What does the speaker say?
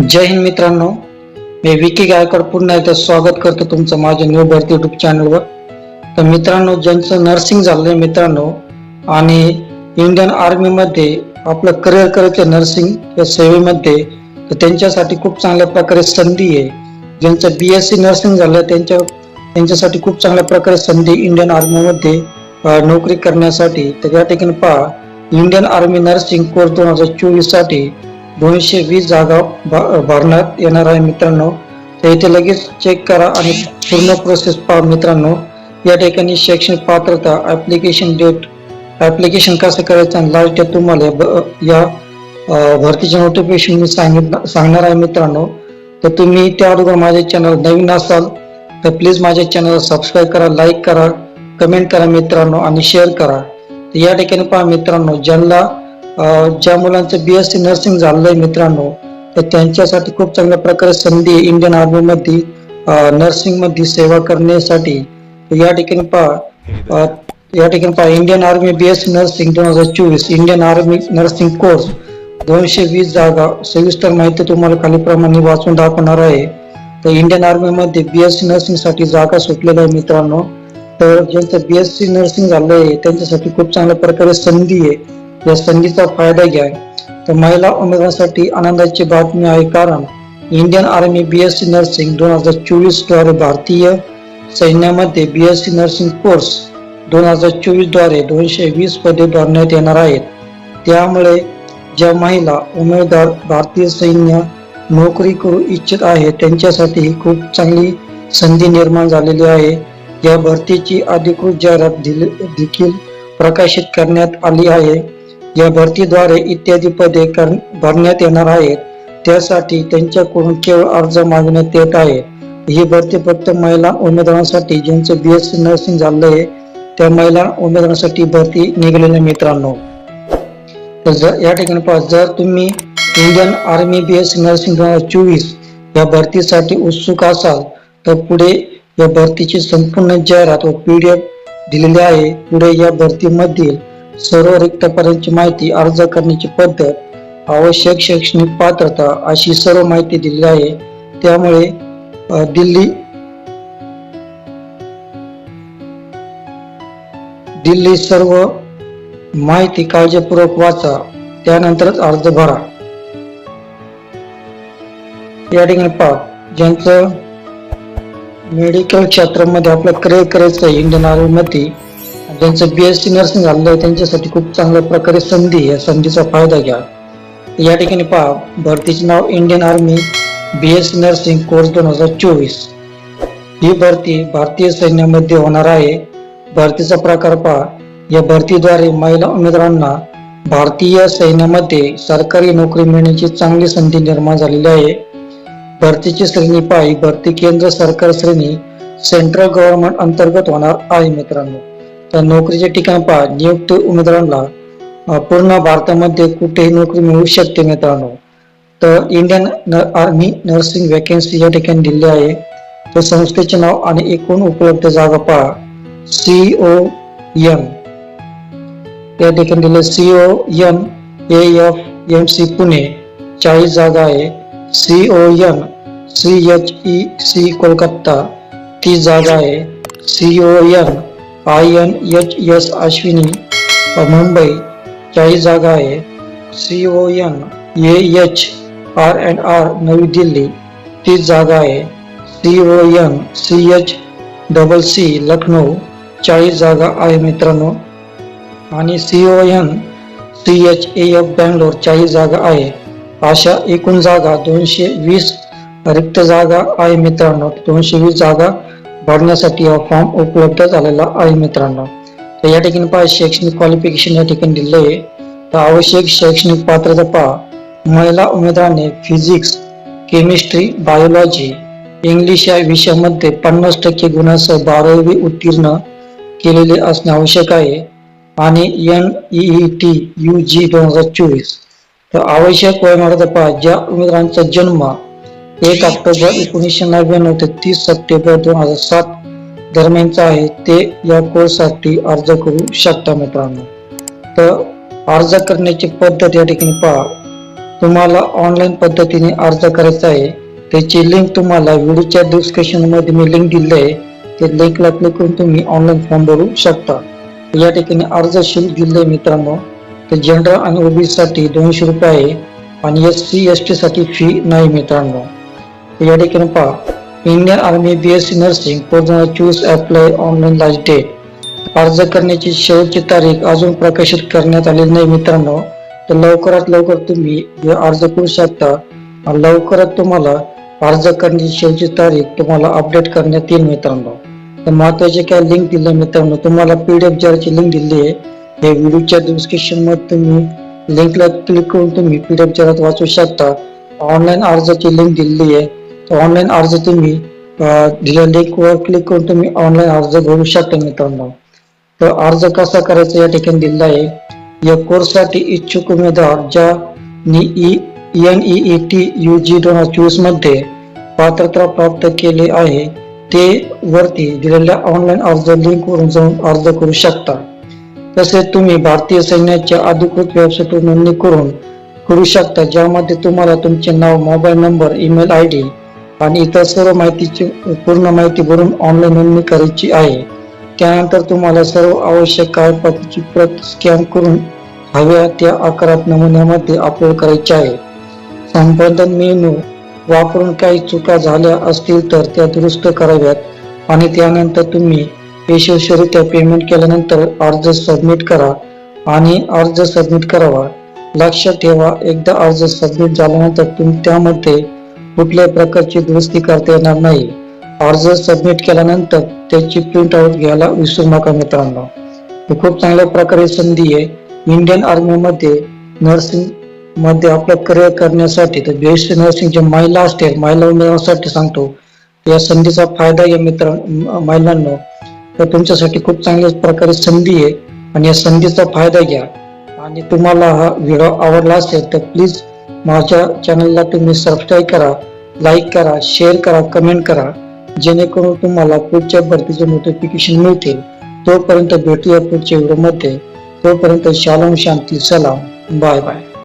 जय हिंद मित्रांनो, मी विकी गायकवाड पुन्हा एकदा स्वागत करतो तुमचं माझ्या न्यू भरती युट्यूब चॅनलवर। तर मित्रांनो, ज्यांचं नर्सिंग झालंय मित्रांनो आणि इंडियन आर्मी मध्ये आपलं करिअर करायचं नर्सिंग या सेवेमध्ये, तर त्यांच्यासाठी खूप चांगल्या प्रकारे संधी आहे। ज्यांचं BSc नर्सिंग झालं त्यांच्यासाठी खूप चांगल्या प्रकारे संधी इंडियन आर्मी मध्ये नोकरी करण्यासाठी। तर या ठिकाणी पहा, इंडियन आर्मी नर्सिंग कोर्स 2024 साठी 220 जागा भरण्यात येणार आहे मित्रांनो। तर इथे लगेच चेक करा आणि पूर्ण प्रोसेस पहा मित्रांनो। या ठिकाणी शैक्षणिक पात्रता, ऍप्लिकेशन डेट, ऍप्लिकेशन कसं करायचं आणि लास्ट डेट तुम्हाला या भरतीचे नोटिफिकेशन मी सांगणार आहे मित्रांनो। तर तुम्ही त्या अगोदर माझे चॅनल नवीन असाल तर प्लीज माझ्या चॅनलला सबस्क्राईब करा, लाईक करा, कमेंट करा मित्रांनो आणि शेअर करा। तर या ठिकाणी पहा मित्रांनो, ज्या मुलांचं BSc नर्सिंग झालंय मित्रांनो, तर त्यांच्यासाठी खूप चांगल्या प्रकारे संधी इंडियन आर्मी मध्ये नर्सिंग मध्ये सेवा करण्यासाठी। या ठिकाणी पहा Indian army BSc nursing 2024 Indian army nursing course 220 जागा। सविस्तर माहिती तुम्हाला खाली प्रमाणे वाचून दाखवणार आहे। तर इंडियन आर्मी मध्ये BSc नर्सिंग साठी जागा सुटलेल्या आहे मित्रांनो। तर ज्यांचं BSc नर्सिंग झालंय त्यांच्यासाठी खूप चांगल्या प्रकारे संधी आहे, या संधीचा फायदा घ्या। तर महिला उमेदवारांसाठी आनंदाची बातमी आहे, कारण इंडियन आर्मी BSc नर्सिंग 2024 द्वारे भारतीय सैन्यामध्ये BSc नर्सिंग कोर्स 2024 द्वारे 220 पदे भरण्यात येणार आहेत। त्यामुळे ज्या महिला उमेदवार भारतीय सैन्य नोकरी करू इच्छित आहे त्यांच्यासाठी ही खूप चांगली संधी निर्माण झालेली आहे। या भरतीची अधिकृत जाहिरात देखील प्रकाशित करण्यात आली आहे। या भरतीद्वारे इत्यादी पदे भरण्यात येणार आहेत, त्यासाठी त्यांच्याकडून केवळ अर्ज मागण्यात येत आहे। ही भरती फक्त महिला उमेदवारांसाठी, ज्यांचं BSc नर्सिंग झालंय त्या महिला उमेदवारांसाठी भरती निघालेल्या मित्रांनो। तर या ठिकाणी पहा, जर तुम्ही इंडियन आर्मी BSc नर्सिंग 2024 या भरतीसाठी उत्सुक असाल तर पुढे या भरतीची संपूर्ण जाहिरात व PDF दिलेली आहे। पुढे या भरतीमधील सर्व रिक्त पदांची माहिती, अर्ज करण्याची पद्धत, आवश्यक शैक्षणिक पात्रता अशी सर्व माहिती दिलेली आहे। त्यामुळे दिल्ली सर्व माहिती काळजीपूर्वक वाचा, त्यानंतरच अर्ज भरा। या ठिकाणी पहा, ज्यांचं मेडिकल क्षेत्रामध्ये आपलं करिअर करायचं आहे इंडियन आर्मी मध्ये, ज्यांचं BSc नर्सिंग झालंय त्यांच्यासाठी खूप चांगल्या प्रकारे संधी, या संधीचा फायदा घ्या। या ठिकाणी पहा, भरतीचे नाव Indian army BSc nursing course 2024। ही भरती भारतीय सैन्यामध्ये होणार आहे। भरतीचा प्रकार पहा, या भरतीद्वारे महिला उमेदवारांना भारतीय सैन्यामध्ये सरकारी नोकरी मिळण्याची चांगली संधी निर्माण झालेली आहे। भरतीची श्रेणी पहा, ही भरती केंद्र सरकार श्रेणी सेंट्रल गव्हर्नमेंट अंतर्गत होणार आहे मित्रांनो। तर नोकरीचे ठिकाण पहा, नियुक्त उमेदवारांना पूर्ण भारतामध्ये कुठेही नोकरी मिळू शकते मित्रांनो। तर इंडियन आर्मी नर्सिंग वॅकन्सी या ठिकाणी दिली आहे। तर संस्थेचे नाव आणि एकूण उपलब्ध जागा पहा, CON या ठिकाणी दिले CON AFMC पुणे 40 जागा आहे। CON CHEC कोलकाता 30 जागा आहे। CON INHS अश्विनी मुंबई 40 जागा आहे। CON AHR&R नवी दिल्ली 30 जागा आहे। CON CHCC लखनौ 40 जागा आहे मित्रांनो, आणि CON CHAF बँगलोर 40 जागा आहे। अशा एकूण जागा 220 रिक्त जागा आहे मित्रांनो। 220 जागा भरण्यासाठी हा फॉर्म उपलब्ध झालेला आहे मित्रांनो। तर या ठिकाणी पहा, शैक्षणिक क्वालिफिकेशन या ठिकाणी दिले आहे। तर आवश्यक शैक्षणिक पात्रता पहा, महिला उमेदवाराने फिजिक्स, केमिस्ट्री, बायोलॉजी, इंग्लिश या विषयामध्ये 50% गुणांसह 12वी उत्तीर्ण केलेले असणे आवश्यक आहे, आणि NEET UG 2024। तर आवश्यक वयोमर्यादा पहा, ज्या उमेदवारांचा जन्म 1 ऑक्टोबर 1999 ते 30 सप्टेंबर 2007 दरम्यानचा आहे ते या कोर्ससाठी अर्ज करू शकता मित्रांनो। तर अर्ज करण्याची पद्धत या ठिकाणी पहा, तुम्हाला ऑनलाईन पद्धतीने अर्ज करायचा आहे. त्याची लिंक तुम्हाला व्हिडिओच्या डिस्क्रिप्शन मध्ये मी लिंक दिली आहे. ते लिंकला क्लिक करून तुम्ही ऑनलाईन फॉर्म भरू शकता. या ठिकाणी अर्ज शुल्क दिले मित्रांनो. ते जनरल आणि ओबीसी साठी 200 रुपये आहे आणि SC ST साठी फी नाही मित्रांनो. या ठिकाणी पहा, Indian army BSc nursing 2024 apply online last date. अर्ज करण्याची शेवटची तारीख अजून प्रकाशित करण्यात आलेली नाही मित्रांनो. तर लवकरात लवकर तुम्ही अर्ज करू शकता. लवकरात तुम्हाला अर्ज करण्याची शेवटची तारीख तुम्हाला अपडेट करण्यात येईल मित्रांनो. तर महत्वाचे काय लिंक दिले मित्रांनो, तुम्हाला PDF ची लिंक दिली आहे. हे व्हिडिओच्या डिस्क्रिप्शन मध्ये तुम्ही लिंकला क्लिक करून तुम्ही PDF जरात वाचू शकता. ऑनलाईन अर्जाची लिंक दिलेली आहे. तर ऑनलाईन अर्ज तुम्ही दिलेल्या लिंकवर क्लिक करून तुम्ही ऑनलाईन अर्ज भरू शकता मित्रांनो. तर अर्ज कसा करायचा या ठिकाणी दिलेला आहे. या कोर्ससाठी इच्छुक उमेदवार ज्यांनी NEET UG 2024 मध्ये पात्रता प्राप्त केले आहे ते वरती दिलेल्या ऑनलाईन अर्ज लिंक वरून जाऊन अर्ज करू शकता. तसेच तुम्ही भारतीय सैन्याच्या अधिकृत वेबसाईटवर नोंदणी करू शकता, ज्यामध्ये तुम्हाला तुमचे नाव, मोबाईल नंबर, ईमेल ID आणि इतर सर्व माहितीची पूर्ण माहिती भरून ऑनलाईन नोंदणी करायची आहे. त्यानंतर तुम्हाला सर्व आवश्यक कागदपत्रांची प्रत स्कॅन करून हव्या त्या आकारात नमुन्यामध्ये अपलोड करायचे आहे. संपादन मेनू वापरून काही चुका झाल्या असतील तर त्या दुरुस्त कराव्यात आणि त्यानंतर तुम्ही यशस्वीरित्या पेमेंट केल्यानंतर अर्ज सबमिट करा आणि अर्ज सबमिट करावा. लक्षात ठेवा, एकदा अर्ज सबमिट झाल्यानंतर तुम्ही त्यामध्ये कुठल्याही प्रकारची दुरुस्ती करता येणार नाही. अर्ज सबमिट केल्यानंतर त्याची प्रिंट आउट घ्यायला विसरू नका मित्रांनो. खूप चांगल्या प्रकारे संधी आहे इंडियन आर्मी मध्ये नर्सिंग मध्ये आपलं करिअर करण्यासाठी. तर BSc नर्सिंग जे महिला असतील, महिला उमेदवारांसाठी सांगतो, या संधीचा फायदा घ्या मित्रांनो, महिलांनो. तर तुमच्यासाठी खूप चांगल्या प्रकारे संधी आहे आणि या संधीचा फायदा घ्या. आणि तुम्हाला हा व्हिडिओ आवडला असेल तर प्लीज माझ्या चॅनलला तुम्ही सबस्क्राईब करा, लाईक करा, शेअर करा, कमेंट करा, जेणेकरून तुम्हाला पुढच्या भरतीचे नोटिफिकेशन मिळतील. तोपर्यंत भेटूया पुढच्या व्हिडिओमध्ये. तोपर्यंत शालोम, शांती, सलाम, बाय बाय.